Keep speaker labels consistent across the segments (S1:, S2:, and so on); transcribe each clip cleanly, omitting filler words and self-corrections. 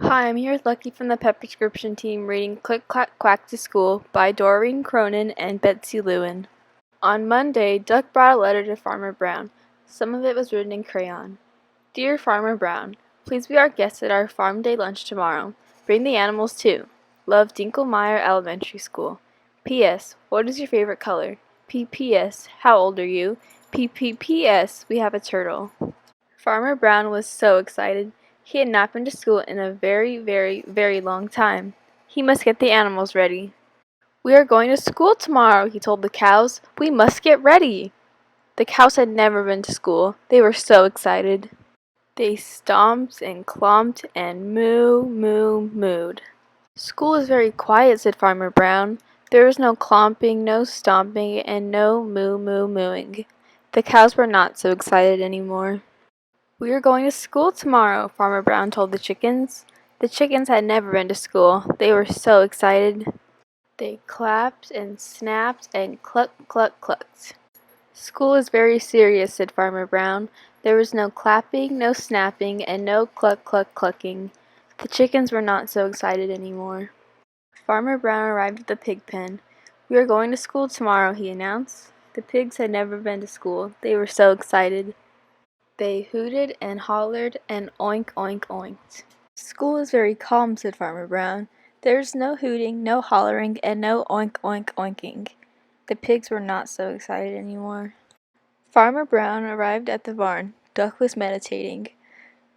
S1: Hi, I'm here with Lucky from the Pet Prescription team reading Click, Clack, Quack to School by Doreen Cronin and Betsy Lewin. On Monday, Duck brought a letter to Farmer Brown. Some of it was written in crayon. Dear Farmer Brown, please be our guest at our farm day lunch tomorrow. Bring the animals too. Love, Dinkelmeyer Elementary School. P.S. What is your favorite color? P.P.S. How old are you? P.P.P.S. We have a turtle. Farmer Brown was so excited. He had not been to school in a very, very, very long time. He must get the animals ready. We are going to school tomorrow, he told the cows. We must get ready. The cows had never been to school. They were so excited. They stomped and clomped and mooed. School is very quiet, said Farmer Brown. There was no clomping, no stomping, and no mooing. The cows were not so excited anymore. We are going to school tomorrow, Farmer Brown told the chickens. The chickens had never been to school. They were so excited. They clapped and snapped and clucked. School is very serious, said Farmer Brown. There was no clapping, no snapping, and no clucking. The chickens were not so excited anymore. Farmer Brown arrived at the pig pen. We are going to school tomorrow, he announced. The pigs had never been to school. They were so excited. They hooted and hollered and oinked. School is very calm, said Farmer Brown. There's no hooting, no hollering, and no oinking. The pigs were not so excited anymore. Farmer Brown arrived at the barn. Duck was meditating.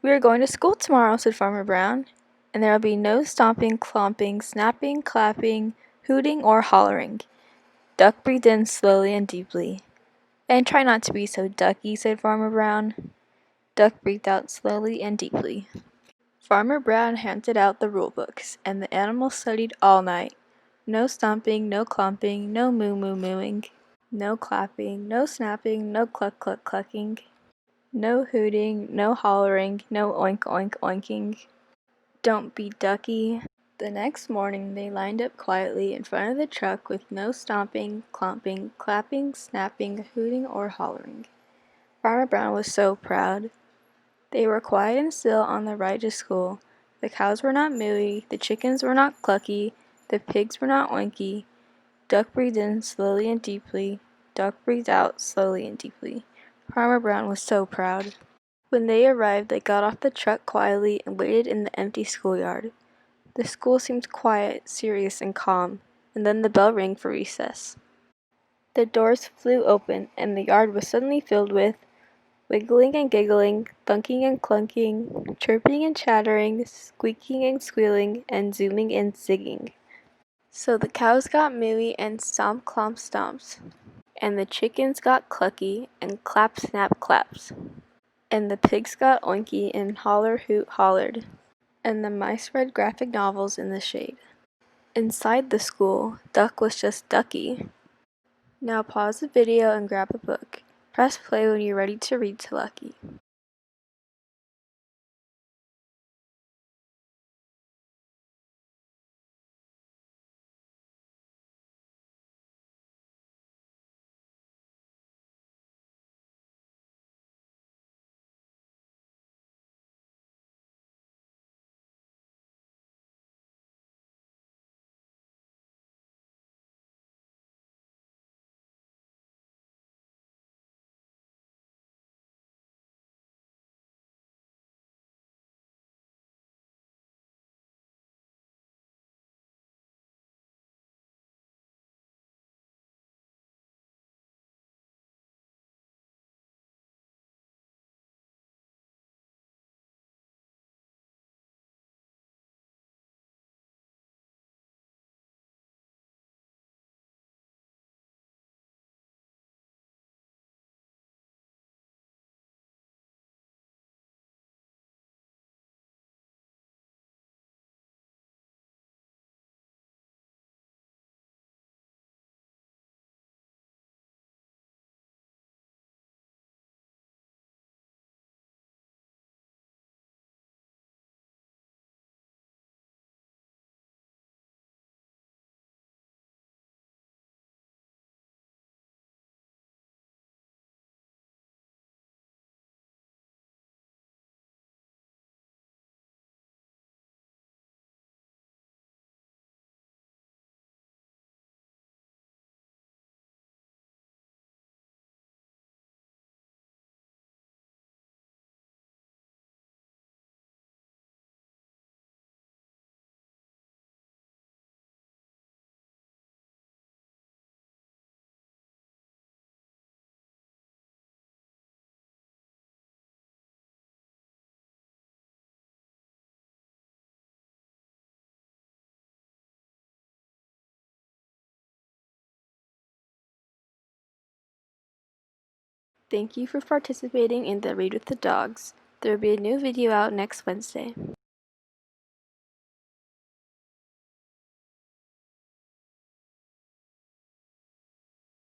S1: We are going to school tomorrow, said Farmer Brown, and there will be no stomping, clomping, snapping, clapping, hooting, or hollering. Duck breathed in slowly and deeply. And try not to be so ducky, said Farmer Brown. Duck breathed out slowly and deeply. Farmer Brown handed out the rule books, and the animals studied all night. No stomping, no clomping, no mooing, no clapping, no snapping, no clucking, no hooting, no hollering, no oinking. Don't be ducky. The next morning they lined up quietly in front of the truck with no stomping, clomping, clapping, snapping, hooting, or hollering. Farmer Brown was so proud. They were quiet and still on the ride to school. The cows were not mooey, the chickens were not clucky, the pigs were not oinky. Duck breathed in slowly and deeply. Duck breathed out slowly and deeply. Farmer Brown was so proud. When they arrived, they got off the truck quietly and waited in the empty schoolyard. The school seemed quiet, serious, and calm, and then the bell rang for recess. The doors flew open, and the yard was suddenly filled with wiggling and giggling, thunking and clunking, chirping and chattering, squeaking and squealing, and zooming and zigging. So the cows got mooey and stomp clomp stomps, and the chickens got clucky and clap snap claps, and the pigs got oinky and holler hoot hollered, and the mice read graphic novels in the shade. Inside the school, Duck was just Ducky. Now pause the video and grab a book. Press play when you're ready to read to Lucky. Thank you for participating in the Read with the Dogs. There will be a new video out next Wednesday.